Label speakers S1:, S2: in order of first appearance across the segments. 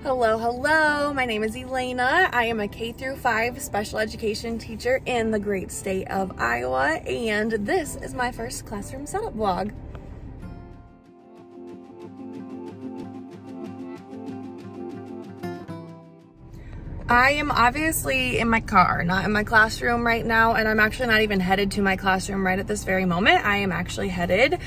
S1: Hello, my name is Elena. I am a K-5 special education teacher in the great state of Iowa, and this is my first classroom setup vlog. I am obviously in my car, not in my classroom right now, and I'm actually not even headed to my classroom right at this very moment. I am actually headed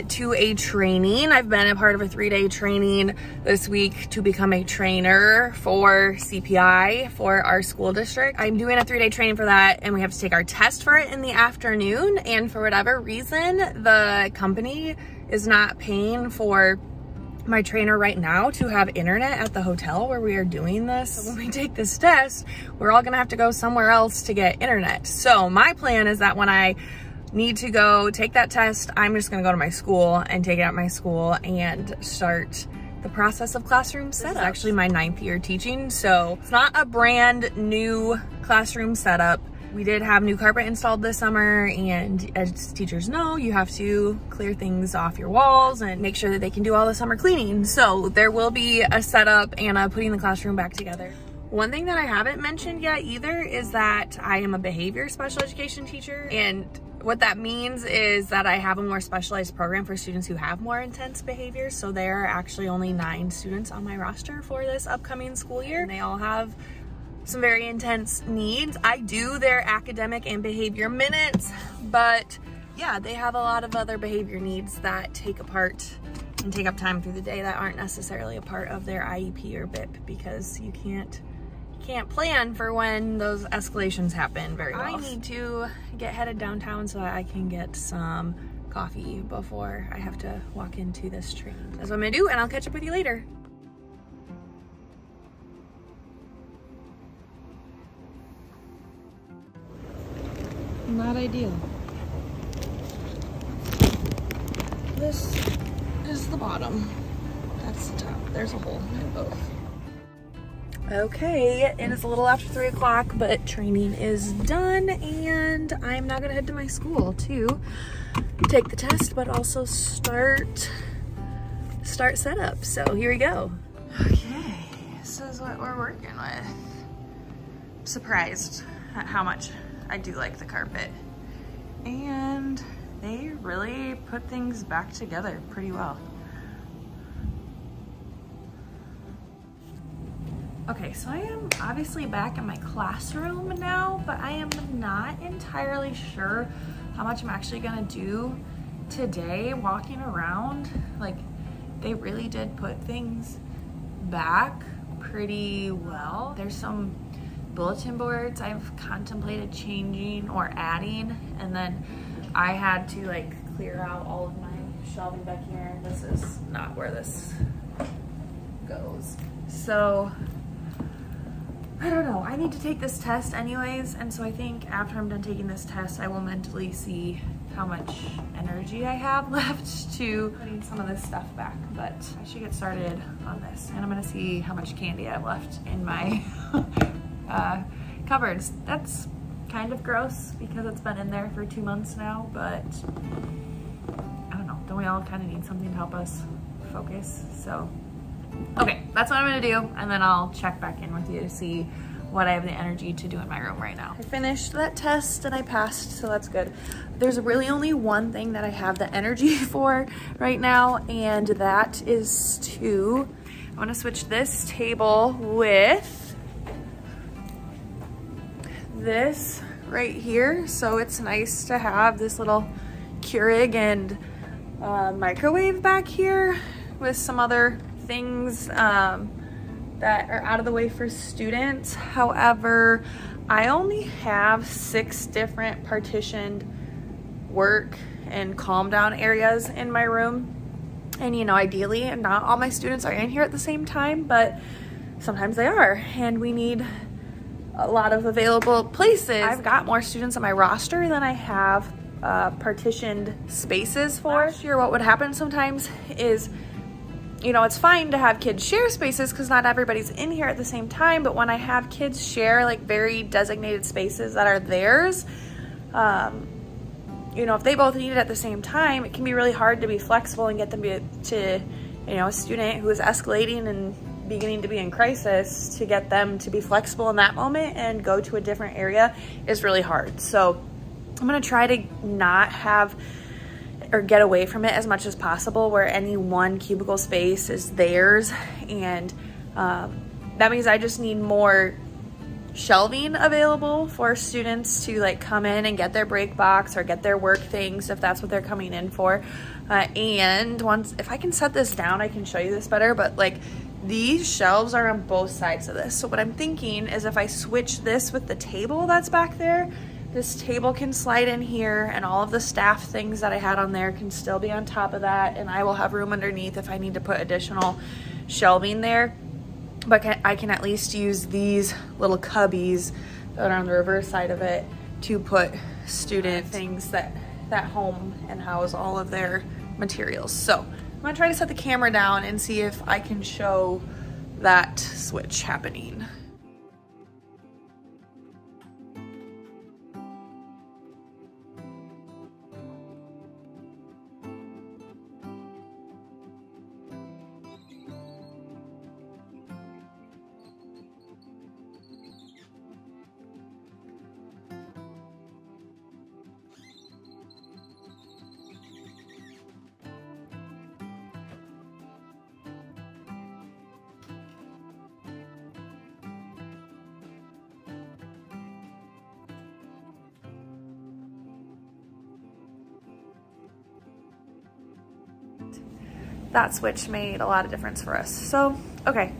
S1: to a training. I've been a part of a 3-day training this week to become a trainer for CPI for our school district. I'm doing a 3-day training for that, and we have to take our test for it in the afternoon, and for whatever reason, the company is not paying for my trainer right now to have internet at the hotel where we are doing this. So when we take this test, we're all gonna have to go somewhere else to get internet. So my plan is that when I need to go take that test, I'm just gonna go to my school and take it at my school and start the process of classroom setup. This is actually my 9th year teaching, so it's not a brand new classroom setup. We did have new carpet installed this summer, and as teachers know, you have to clear things off your walls and make sure that they can do all the summer cleaning. So there will be a setup and a putting the classroom back together. One thing that I haven't mentioned yet either is that I am a behavior special education teacher, and what that means is that I have a more specialized program for students who have more intense behaviors. So there are actually only 9 students on my roster for this upcoming school year, and they all have some very intense needs. I do their academic and behavior minutes, but yeah, they have a lot of other behavior needs that take up time through the day that aren't necessarily a part of their IEP or BIP, because you can't plan for when those escalations happen very well. I need to get headed downtown so that I can get some coffee before I have to walk into this training. That's what I'm gonna do, and I'll catch up with you later. Not ideal. This is the bottom. That's the top. There's a hole in both. Okay, it is a little after 3 o'clock, but training is done, and I'm now gonna head to my school to take the test, but also start setup. So here we go. Okay, this is what we're working with. I'm surprised at how much I do like the carpet, and they really put things back together pretty well. Okay, so I am obviously back in my classroom now, but I am not entirely sure how much I'm actually gonna do today walking around. Like, they really did put things back pretty well. There's some bulletin boards I've contemplated changing or adding, and then I had to like clear out all of my shelving back here. This is not where this goes. So I don't know, I need to take this test anyways, and so I think after I'm done taking this test, I will mentally see how much energy I have left to putting some of this stuff back. But I should get started on this, and I'm gonna see how much candy I have left in my cupboards. That's kind of gross because it's been in there for 2 months now, but I don't know, don't we all kind of need something to help us focus? So okay, that's what I'm gonna do, and then I'll check back in with you to see what I have the energy to do in my room right now. I finished that test and I passed, so that's good. There's really only one thing that I have the energy for right now, and that is I wanna switch this table with this right here. So it's nice to have this little Keurig and microwave back here with some other things that are out of the way for students. However, I only have 6 different partitioned work and calm down areas in my room. And you know, ideally, not all my students are in here at the same time, but sometimes they are, and we need a lot of available places. I've got more students on my roster than I have partitioned spaces for. Last year, what would happen sometimes is, you know, it's fine to have kids share spaces because not everybody's in here at the same time, but when I have kids share like very designated spaces that are theirs, you know, if they both need it at the same time, it can be really hard to be flexible and get them to you know, a student who is escalating and beginning to be in crisis, to get them to be flexible in that moment and go to a different area is really hard. So I'm gonna try to not have or get away from it as much as possible, where any one cubicle space is theirs. And that means I just need more shelving available for students to like come in and get their break box or get their work things if that's what they're coming in for. And once, if I can set this down, I can show you this better, but like these shelves are on both sides of this. So what I'm thinking is if I switch this with the table that's back there, this table can slide in here and all of the staff things that I had on there can still be on top of that, and I will have room underneath if I need to put additional shelving there. But I can at least use these little cubbies that are on the reverse side of it to put student things that home and house all of their materials. So I'm gonna try to set the camera down and see if I can show that switch happening. That switch made a lot of difference for us. So, okay,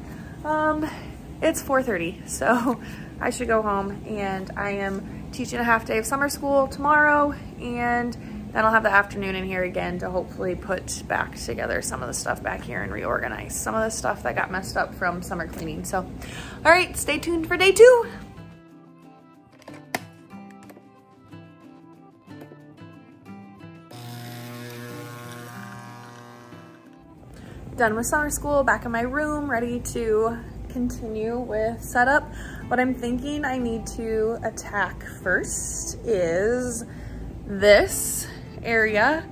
S1: it's 4:30, so I should go home, and I am teaching a half day of summer school tomorrow, and then I'll have the afternoon in here again to hopefully put back together some of the stuff back here and reorganize some of the stuff that got messed up from summer cleaning. So, all right, stay tuned for day 2. Done with summer school, back in my room, ready to continue with setup. What I'm thinking I need to attack first is this area.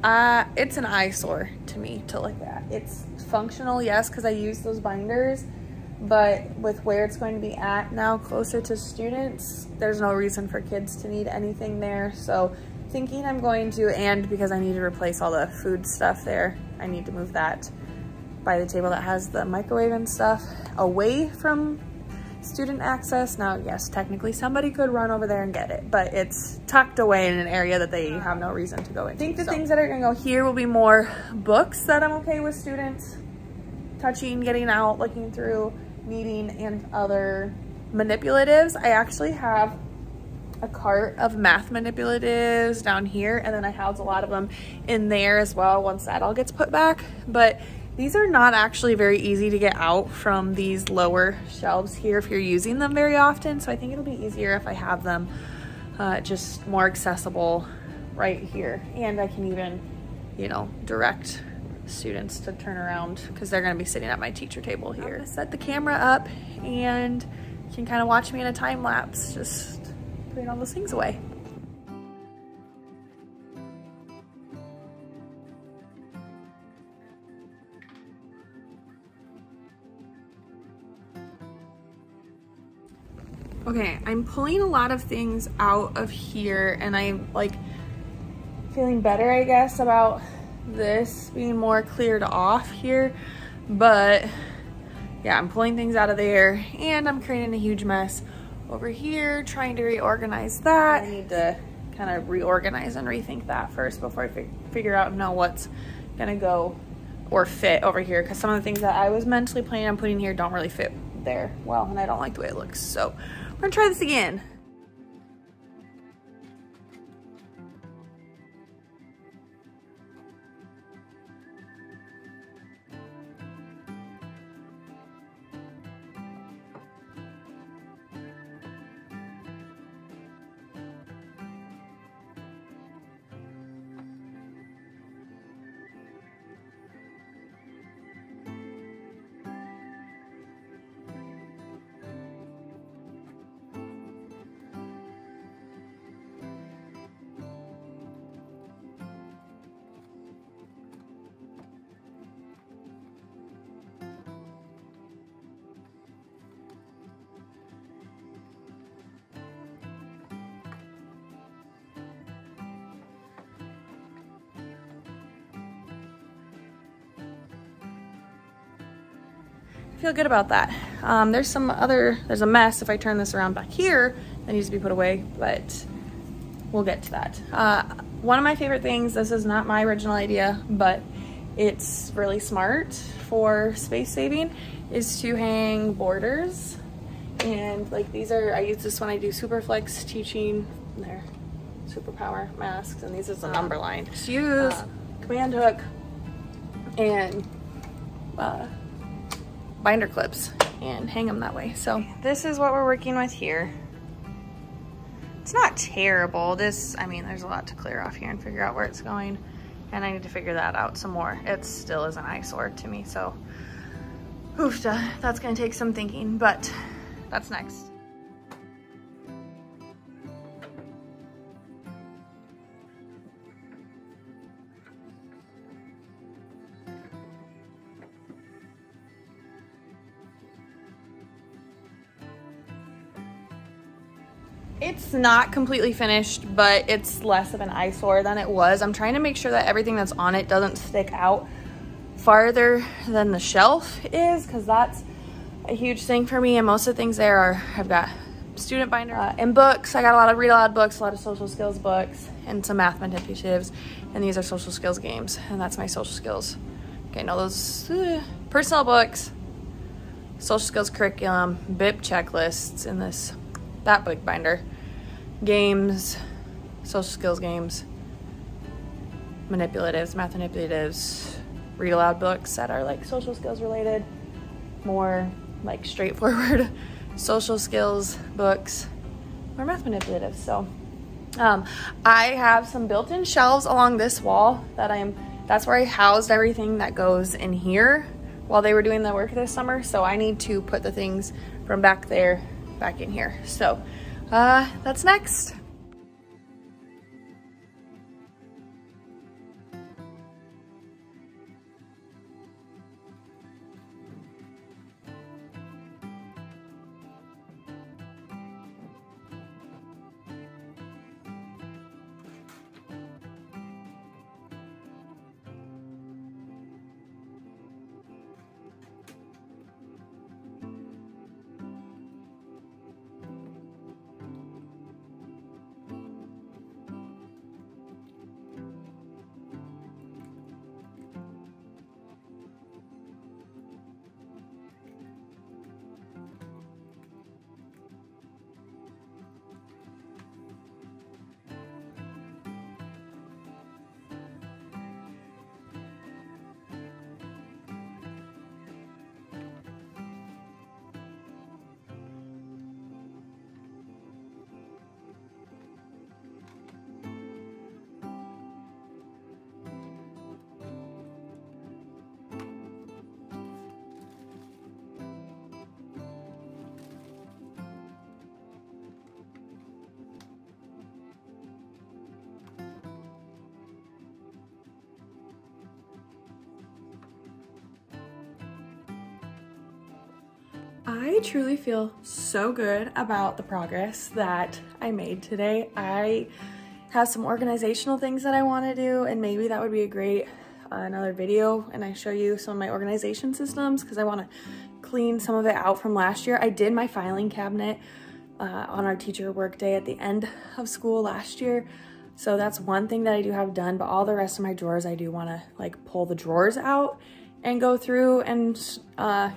S1: It's an eyesore to me to look at. It's functional, yes, because I use those binders, but with where it's going to be at now, closer to students, there's no reason for kids to need anything there. So thinking I'm going to, and because I need to replace all the food stuff there, I need to move that by the table that has the microwave and stuff away from student access. Now, yes, technically somebody could run over there and get it, but it's tucked away in an area that they have no reason to go in. I think the things that are gonna go here will be more books that I'm okay with students touching, getting out, looking through, needing, and other manipulatives. I actually have a cart of math manipulatives down here, and then I house a lot of them in there as well once that all gets put back. But these are not actually very easy to get out from these lower shelves here if you're using them very often. So I think it'll be easier if I have them just more accessible right here. And I can even, you know, direct students to turn around because they're gonna be sitting at my teacher table here. I'm gonna set the camera up and you can kind of watch me in a time lapse, just putting all those things away. Okay, I'm pulling a lot of things out of here, and I'm like feeling better, I guess, about this being more cleared off here. But yeah, I'm pulling things out of there, and I'm creating a huge mess over here, trying to reorganize that. I need to kind of reorganize and rethink that first before I figure out what's gonna go or fit over here, because some of the things that I was mentally planning on putting here don't really fit there well, and I don't like the way it looks. So we're gonna try this again. feel good about that. There's a mess if I turn this around back here that needs to be put away, but we'll get to that. One of my favorite things, this is not my original idea, but it's really smart for space saving, is to hang borders. And like these are, I use this when I do Superflex teaching. They're Superpower masks, and these is a number line. Just use command hook and binder clips and hang them that way. So this is what we're working with here. It's not terrible. I mean, there's a lot to clear off here and figure out where it's going. And I need to figure that out some more. It still is an eyesore to me, so oof, that's gonna take some thinking, but that's next. It's not completely finished, but it's less of an eyesore than it was. I'm trying to make sure that everything that's on it doesn't stick out farther than the shelf is, because that's a huge thing for me. And most of the things there are, I've got student binder and books. I got a lot of read aloud books, a lot of social skills books, and some math manipulatives. And these are social skills games, and that's my social skills. Okay, no, those personal books, social skills curriculum, BIP checklists in that book binder, games, social skills games, manipulatives, math manipulatives, read aloud books that are like social skills related, more like straightforward social skills books, or math manipulatives. So I have some built-in shelves along this wall that's where I housed everything that goes in here while they were doing the work this summer. So I need to put the things from back there back in here. So that's next. I truly feel so good about the progress that I made today. I have some organizational things that I want to do, and maybe that would be a great another video, and I show you some of my organization systems, because I want to clean some of it out from last year. I did my filing cabinet on our teacher work day at the end of school last year, so that's one thing that I do have done. But all the rest of my drawers, I do want to like pull the drawers out and go through and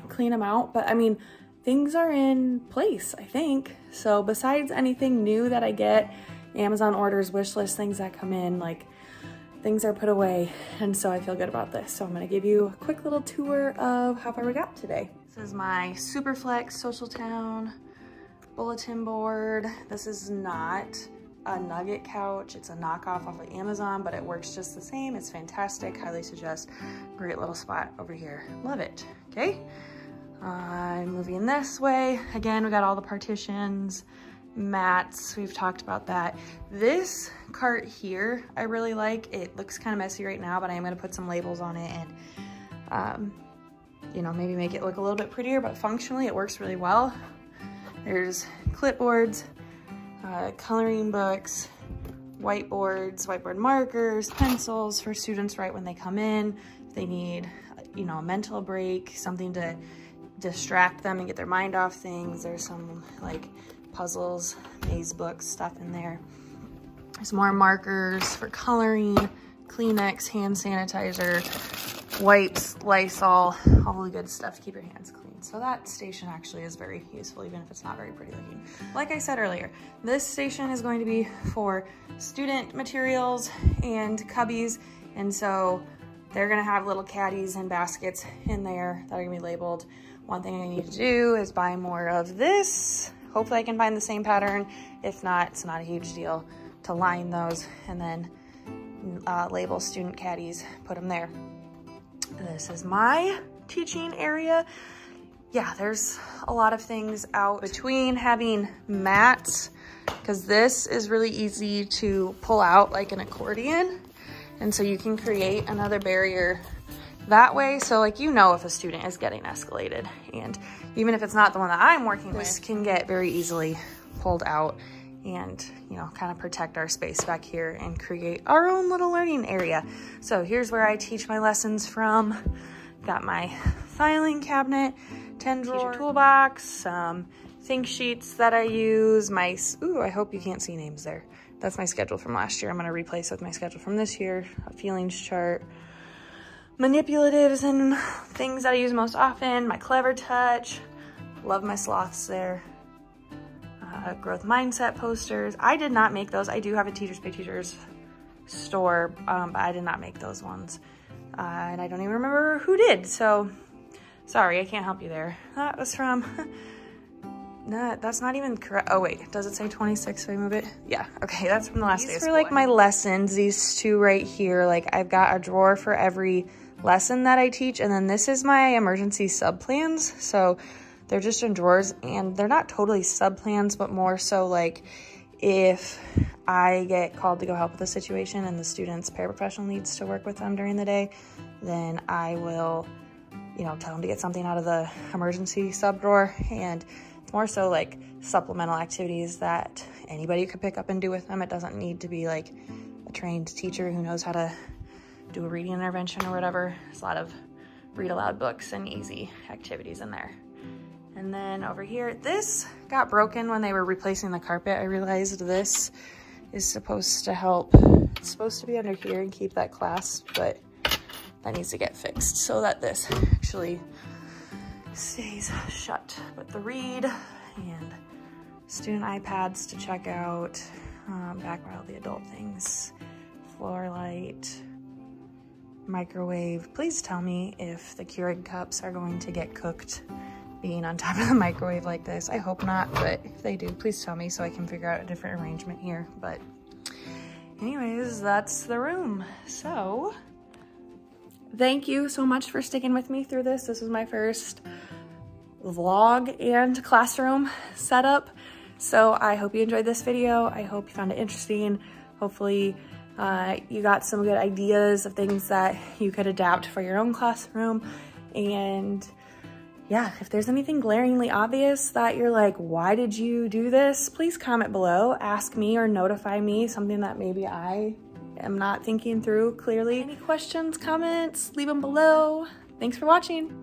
S1: clean them out. But I mean, things are in place, I think. So besides anything new that I get, Amazon orders, wish list, things that come in, like things are put away. And so I feel good about this. So I'm gonna give you a quick little tour of how far we got today. This is my Superflex Social Town bulletin board. This is not a Nugget couch. It's a knockoff off of Amazon, but it works just the same. It's fantastic. Highly suggest. Great little spot over here. Love it. Okay. I'm moving this way. Again, we got all the partitions, mats, we've talked about that. This cart here, I really like. It looks kind of messy right now, but I am gonna put some labels on it and, you know, maybe make it look a little bit prettier, but functionally it works really well. There's clipboards, coloring books, whiteboards, whiteboard markers, pencils for students right when they come in. If they need, you know, a mental break, something to distract them and get their mind off things. There's some like puzzles, maze books, stuff in there. There's more markers for coloring, Kleenex, hand sanitizer, wipes, Lysol, all the good stuff to keep your hands clean. So that station actually is very useful, even if it's not very pretty looking. Like I said earlier, this station is going to be for student materials and cubbies. And so they're gonna have little caddies and baskets in there that are gonna be labeled. One thing I need to do is buy more of this. Hopefully I can find the same pattern. If not, it's not a huge deal to line those and then label student caddies, put them there. This is my teaching area. Yeah, there's a lot of things out between having mats, because this is really easy to pull out like an accordion. And so you can create another barrier that way. So like, you know, if a student is getting escalated, and even if it's not the one that I'm working with, this can get very easily pulled out and, you know, kind of protect our space back here and create our own little learning area. So here's where I teach my lessons from. Got my filing cabinet, 10 drawer toolbox, think sheets that I use, my, ooh, I hope you can't see names there. That's my schedule from last year. I'm gonna replace with my schedule from this year, a feelings chart, manipulatives and things that I use most often, my Clever Touch, love my sloths there, growth mindset posters. I did not make those. I do have a Teachers Pay Teachers store, but I did not make those ones. And I don't even remember who did, so sorry, I can't help you there. That was from, no, that's not even correct. Oh wait, does it say 26 if I move it? Yeah, okay, that's from the last day of school. These are like my lessons, these two right here. Like I've got a drawer for every lesson that I teach, and then this is my emergency sub plans. So they're just in drawers, and they're not totally sub plans, but more so like if I get called to go help with a situation and the student's paraprofessional needs to work with them during the day, then I will, you know, tell them to get something out of the emergency sub drawer. And it's more so like supplemental activities that anybody could pick up and do with them. It doesn't need to be like a trained teacher who knows how to do a reading intervention or whatever. There's a lot of read aloud books and easy activities in there. And then over here, this got broken when they were replacing the carpet. I realized this is supposed to help. It's supposed to be under here and keep that clasp, but that needs to get fixed so that this actually stays shut. But the read and student iPads to check out, back by all the adult things, floor light, microwave. Please tell me if the Keurig cups are going to get cooked being on top of the microwave like this. I hope not, but if they do, please tell me so I can figure out a different arrangement here. But anyways, that's the room. So thank you so much for sticking with me through this. This was my first vlog and classroom setup. So I hope you enjoyed this video. I hope you found it interesting. Hopefully you got some good ideas of things that you could adapt for your own classroom. And yeah, if there's anything glaringly obvious that you're like, why did you do this? Please comment below, ask me or notify me, something that maybe I am not thinking through clearly. Any questions, comments, leave them below. Thanks for watching.